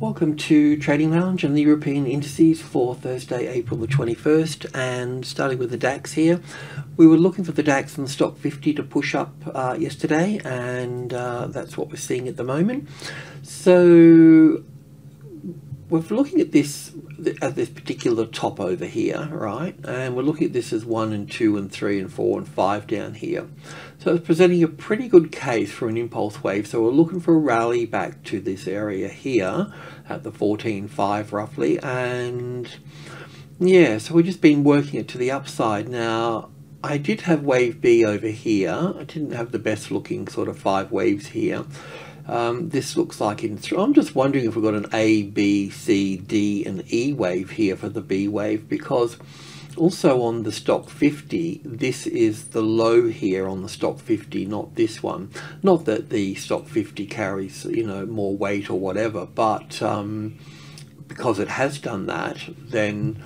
Welcome to Trading Lounge and the European indices for Thursday, April the 21st, and starting with the DAX here. We were looking for the DAX and the Stock 50 to push up yesterday, and that's what we're seeing at the moment. So we're looking at this particular top over here, right? And we're looking at this as 1 and 2 and 3 and 4 and 5 down here. So it's presenting a pretty good case for an impulse wave. So we're looking for a rally back to this area here at the 14.5 roughly. And yeah, so we've just been working it to the upside. Now, I did have wave B over here. I didn't have the best looking sort of 5 waves here. This looks like I'm just wondering if we've got an A, B, C, D and E wave here for the B wave, because also on the Stock 50, this is the low here on the Stock 50, not this one. Not that the Stock 50 carries, you know, more weight or whatever, but because it has done that, then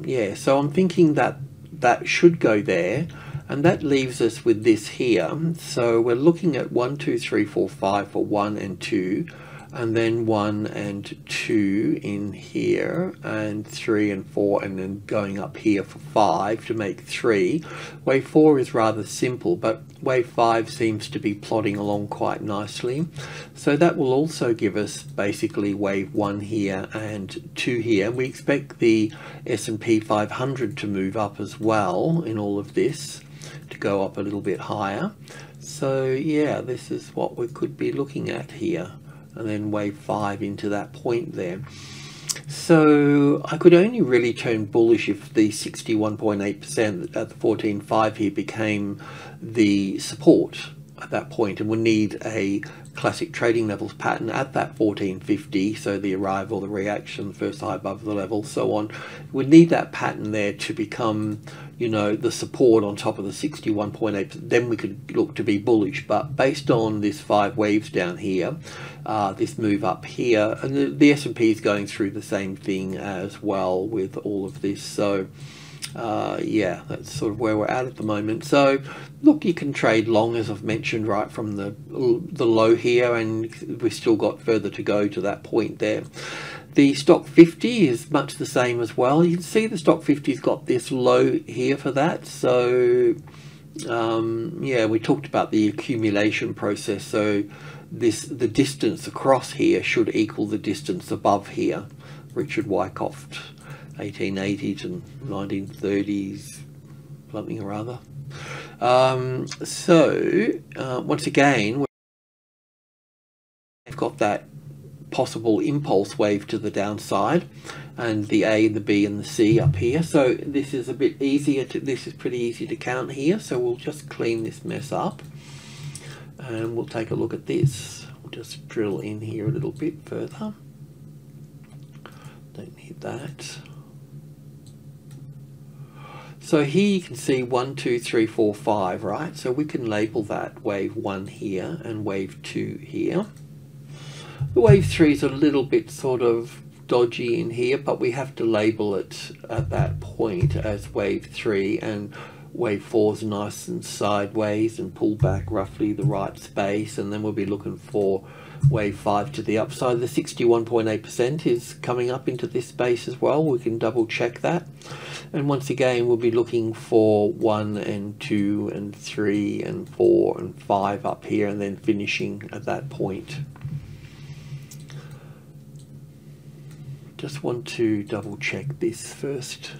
yeah, so I'm thinking that that should go there. And that leaves us with this here. So we're looking at 1, 2, 3, 4, 5 for 1 and 2, and then 1 and 2 in here, and 3 and 4, and then going up here for 5 to make 3. Wave 4 is rather simple, but wave 5 seems to be plodding along quite nicely. So that will also give us basically wave 1 here and 2 here. We expect the S&P 500 to move up as well in all of this, to go up a little bit higher. So yeah, this is what we could be looking at here, and then wave 5 into that point there. So I could only really turn bullish if the 61.8% at the 14.5 here became the support at that point, and we need a classic trading levels pattern at that 14.50, so the arrival, the reaction, first high above the level, so on. We need that pattern there to become, you know, the support on top of the 61.8. Then we could look to be bullish. But based on this 5 waves down here, this move up here, and the S&P is going through the same thing as well with all of this. So yeah, that's sort of where we're at the moment. So look, you can trade long, as I've mentioned, right from the low here, and we've still got further to go to that point there. The Stock 50 is much the same as well. You can see the Stock 50's got this low here for that. So yeah, we talked about the accumulation process. So the distance across here should equal the distance above here. Richard Wyckoff, 1880 to 1930s, something or other. Once again, we've got that possible impulse wave to the downside, and the A, the B and the C up here. So this is a bit easier this is pretty easy to count here. So we'll just clean this mess up and we'll take a look at this. We'll just drill in here a little bit further. Don't need that. So here you can see 1, 2, 3, 4, 5, right? So we can label that wave 1 here and wave 2 here. The wave 3 is a little bit sort of dodgy in here, but we have to label it at that point as wave 3, and wave 4 is nice and sideways and pull back roughly the right space, and then we'll be looking for wave 5 to the upside. The 61.8% is coming up into this space as well. We can double check that. And once again, we'll be looking for 1 and 2 and 3 and 4 and 5 up here, and then finishing at that point. Just want to double check this first.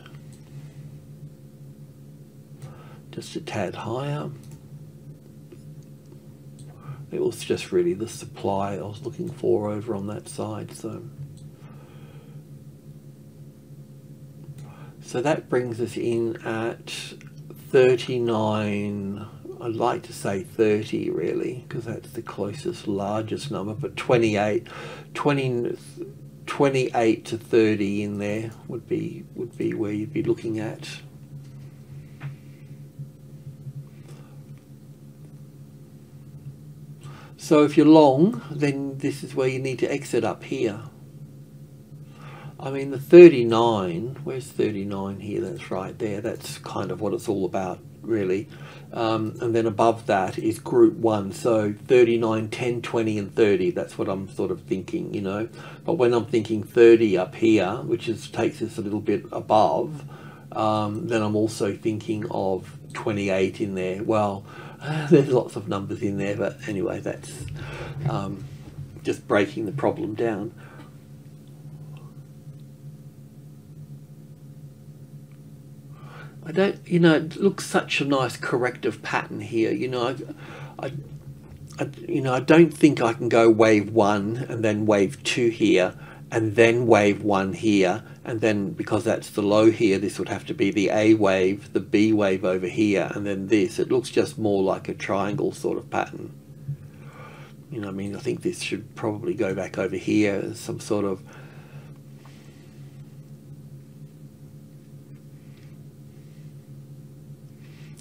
Just a tad higher. It was just really the supply I was looking for over on that side. So that brings us in at 39. I'd like to say 30 really, because that's the closest largest number, but 28 to 30 in there would be where you'd be looking at. So if you're long, then this is where you need to exit up here. I mean, the 39, where's 39 here? That's right there. That's kind of what it's all about really. And then above that is group 1, so 39, 10, 20 and 30. That's what I'm sort of thinking, you know. But when I'm thinking 30 up here, which takes us a little bit above, then I'm also thinking of 28 in there. Well, there's lots of numbers in there, but anyway, that's just breaking the problem down. I don't, you know, it looks such a nice corrective pattern here. You know, I don't think I can go wave 1 and then wave 2 here and then wave 1 here, and then because that's the low here, this would have to be the A wave, the B wave over here, and then this. It looks just more like a triangle sort of pattern. You know, I mean, I think this should probably go back over here as some sort of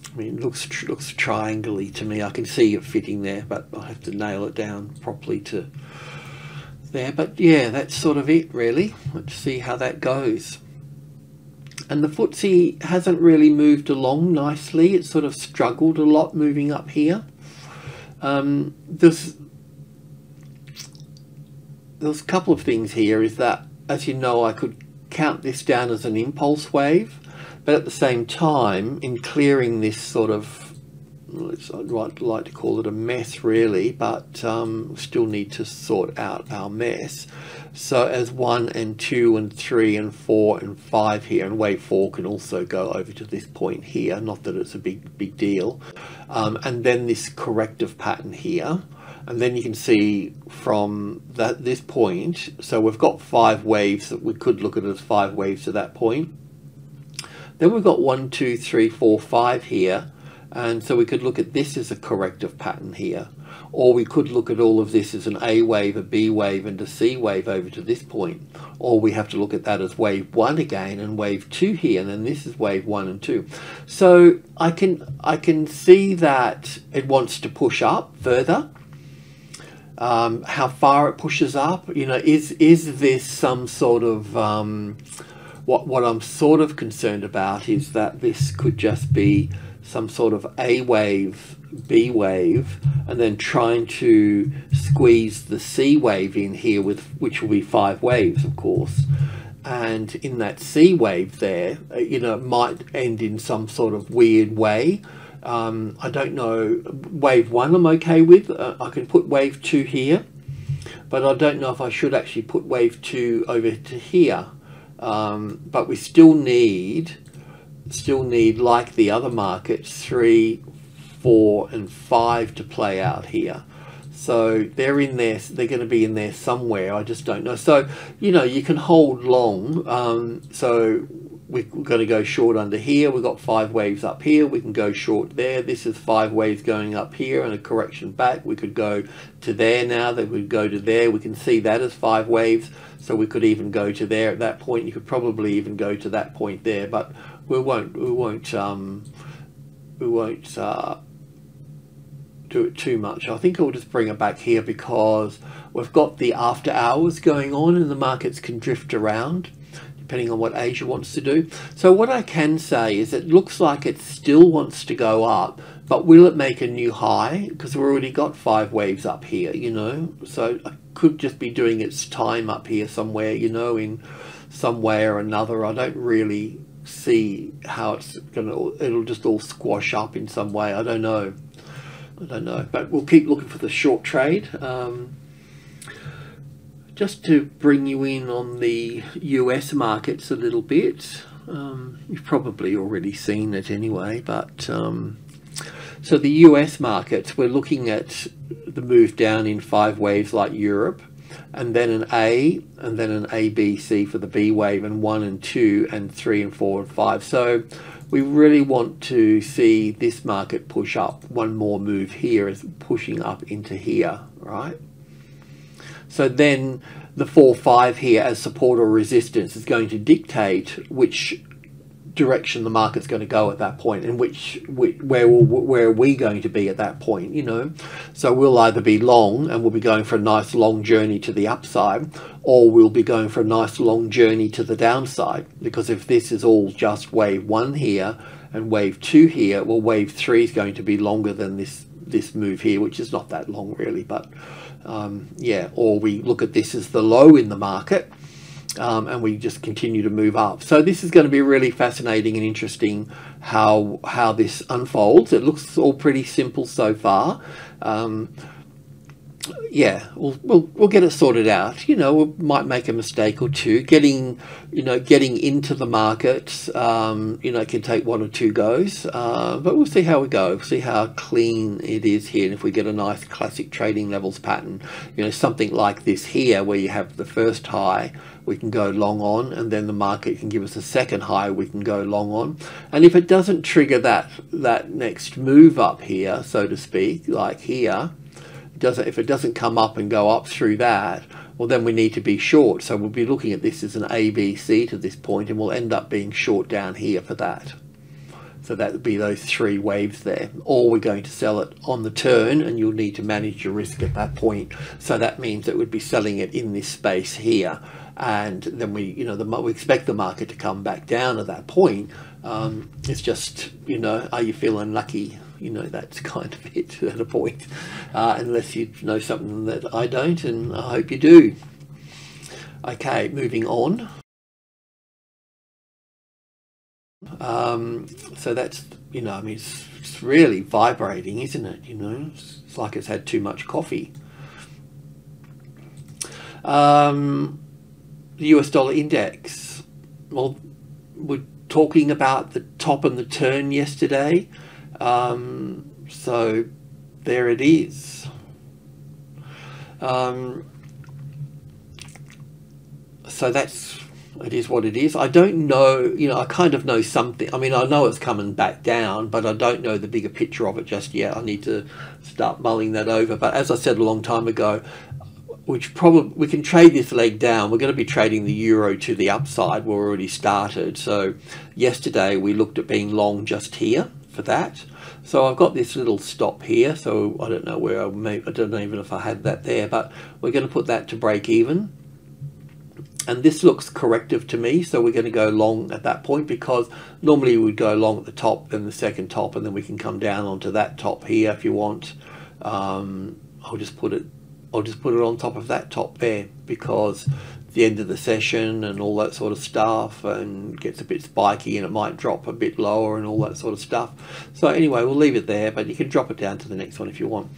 I mean, it looks triangle-y to me. I can see it fitting there, but I have to nail it down properly to there. But yeah, that's sort of it, really. Let's see how that goes. And the FTSE hasn't really moved along nicely. It's sort of struggled a lot moving up here. There's a couple of things here. Is that, as you know, I could count this down as an impulse wave. But at the same time, in clearing this sort of, I'd like to call it a mess really, but still need to sort out our mess. So as 1 and 2 and 3 and 4 and 5 here, and wave 4 can also go over to this point here, not that it's a big deal. And then this corrective pattern here. And then you can see from this point, so we've got 5 waves that we could look at as 5 waves to that point. Then we've got 1, 2, 3, 4, 5 here, and so we could look at this as a corrective pattern here, or we could look at all of this as an A wave, a B wave and a C wave over to this point, or we have to look at that as wave 1 again and wave 2 here, and then this is wave 1 and 2. So I can see that it wants to push up further. How far it pushes up, you know, is this some sort of what I'm sort of concerned about is that this could just be some sort of A wave, B wave, and then trying to squeeze the C wave in here, which will be 5 waves, of course. And in that C wave there, you know, it might end in some sort of weird way. I don't know. Wave 1 I'm okay with. I can put wave 2 here, but I don't know if I should actually put wave 2 over to here. But we still need, like the other markets, 3, 4 and 5 to play out here. So they're in there, they're going to be in there somewhere, I just don't know. So, you know, you can hold long. So we're going to go short under here. We've got 5 waves up here. We can go short there. This is 5 waves going up here and a correction back. We could go to there now. That would go to there. We can see that as 5 waves. So we could even go to there at that point. You could probably even go to that point there, but we won't do it too much. I think I'll just bring it back here because we've got the after hours going on and the markets can drift around depending on what Asia wants to do. So what I can say is it looks like it still wants to go up, but will it make a new high? Because we've already got 5 waves up here, you know, so it could just be doing its time up here somewhere, you know, in some way or another. I don't really see how it's it'll just all squash up in some way. I don't know, but we'll keep looking for the short trade. Just to bring you in on the US markets a little bit, you've probably already seen it anyway, but so the US markets, we're looking at the move down in 5 waves like Europe, and then an A, and then an A, B, C for the B wave, and 1 and 2 and 3 and 4 and 5. So we really want to see this market push up. One more move here is pushing up into here, right? So then the 4, 5 here as support or resistance is going to dictate which direction the market's going to go at that point, and where are we going to be at that point, you know. So we'll either be long and we'll be going for a nice long journey to the upside, or we'll be going for a nice long journey to the downside. Because if this is all just wave 1 here and wave 2 here, well, wave 3 is going to be longer than this move here, which is not that long really. But yeah, or we look at this as the low in the market, and we just continue to move up. So this is going to be really fascinating and interesting how this unfolds. It looks all pretty simple so far. Yeah, we'll get it sorted out. You know, we might make a mistake or two. Getting into the market, you know, can take 1 or 2 goes, but we'll see how we go. See how clean it is here, and if we get a nice classic trading levels pattern, you know, something like this here, where you have the first high, we can go long on, and then the market can give us a second high we can go long on. And if it doesn't trigger that next move up here, so to speak, like here, if it doesn't come up and go up through that, well, then we need to be short. So we'll be looking at this as an ABC to this point, and we'll end up being short down here for that. So that would be those 3 waves there. Or we're going to sell it on the turn, and you'll need to manage your risk at that point. So that means that we'd be selling it in this space here, and then we expect the market to come back down at that point. It's just, you know, are you feeling lucky? You know, that's kind of it at a point, unless you know something that I don't, and I hope you do. Okay, moving on. So that's, you know, I mean, it's really vibrating, isn't it? You know, it's like it's had too much coffee. The US dollar index, well, we're talking about the top and the turn yesterday. So there it is. So it is what it is. I don't know, you know, I kind of know something. I mean, I know it's coming back down, but I don't know the bigger picture of it just yet. I need to start mulling that over. But as I said a long time ago, we can trade this leg down. We're going to be trading the euro to the upside. We're already started. So yesterday we looked at being long just here for that. So I've got this little stop here. So I don't know where I don't know even if I had that there, but we're going to put that to break even. And this looks corrective to me, so we're going to go long at that point, because normally we would go long at the top, then the second top, and then we can come down onto that top here if you want. I'll just put it on top of that top there, because the end of the session and all that sort of stuff, and gets a bit spiky and it might drop a bit lower and all that sort of stuff. So anyway, we'll leave it there, but you can drop it down to the next one if you want.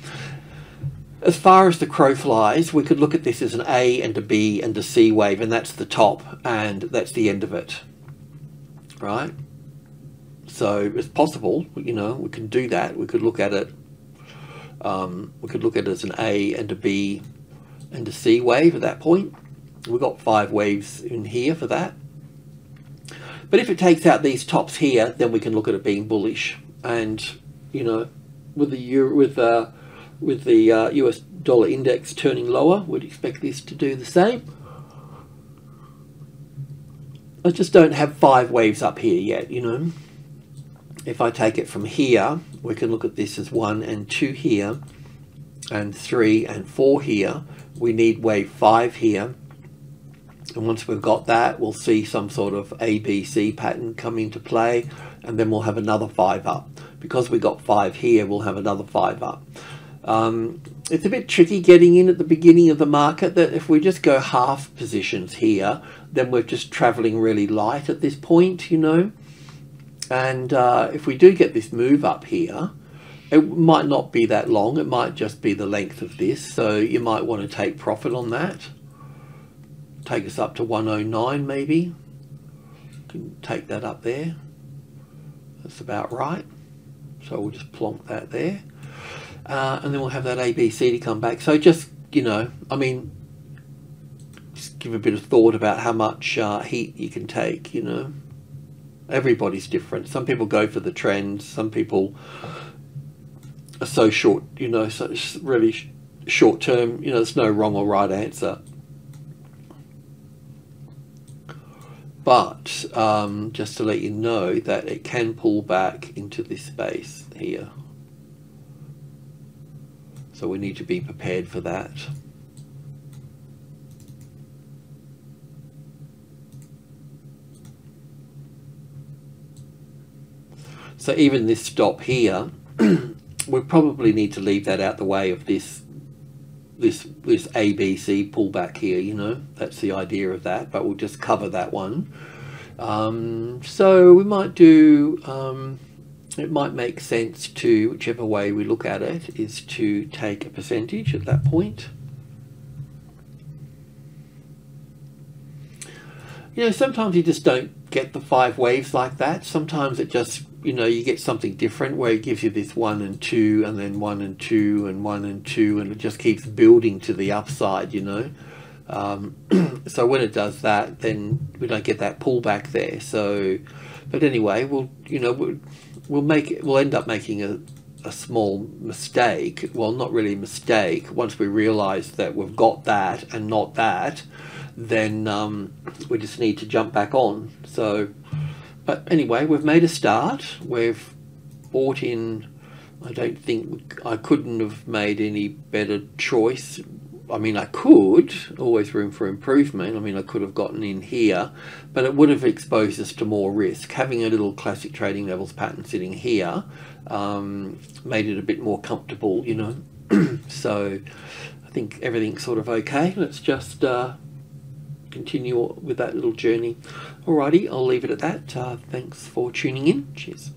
As far as the crow flies, we could look at this as an A and a B and a C wave, and that's the top and that's the end of it, right? So it's possible, you know, we can do that. We could look at it, as an A and a B and a C wave at that point. We've got 5 waves in here for that. But if it takes out these tops here, then we can look at it being bullish. And, you know, with the US dollar index turning lower, we'd expect this to do the same. I just don't have 5 waves up here yet, you know. If I take it from here, we can look at this as 1 and 2 here, and 3 and 4 here. We need wave 5 here. And once we've got that, we'll see some sort of ABC pattern come into play, and then we'll have another 5 up. Because we got 5 here, we'll have another 5 up. It's a bit tricky getting in at the beginning of the market, that if we just go half positions here, then we're just traveling really light at this point, you know. And if we do get this move up here, it might not be that long. It might just be the length of this. So you might want to take profit on that. Take us up to 109 maybe. You can take that up there. That's about right. So we'll just plonk that there. And then we'll have that ABC to come back. So just, you know, I mean, just give a bit of thought about how much heat you can take, you know. Everybody's different. Some people go for the trends. Some people are so short, you know, so it's really short term. You know, there's no wrong or right answer. but just to let you know that it can pull back into this space here. So we need to be prepared for that. So even this stop here, we probably need to leave that out the way of this ABC pullback here, you know. That's the idea of that, but we'll just cover that one. So we might do, it might make sense to, whichever way we look at it, is to take a percentage at that point. You know, sometimes you just don't get the 5 waves like that. Sometimes it just, you know, you get something different where it gives you this 1 and 2 and then 1 and 2 and 1 and 2, and it just keeps building to the upside, you know. So when it does that, then we don't get that pullback there. So, but anyway, we'll, you know, we'll end up making a small mistake. Well, not really a mistake. Once we realize that we've got that and not that, then we just need to jump back on. So, but anyway, we've made a start. We've bought in. I don't think I couldn't have made any better choice. I mean, I could, always room for improvement. I mean, I could have gotten in here, but it would have exposed us to more risk. Having a little classic trading levels pattern sitting here made it a bit more comfortable, you know. So I think everything's sort of okay. Let's just continue with that little journey. Alrighty, I'll leave it at that. Thanks for tuning in. Cheers.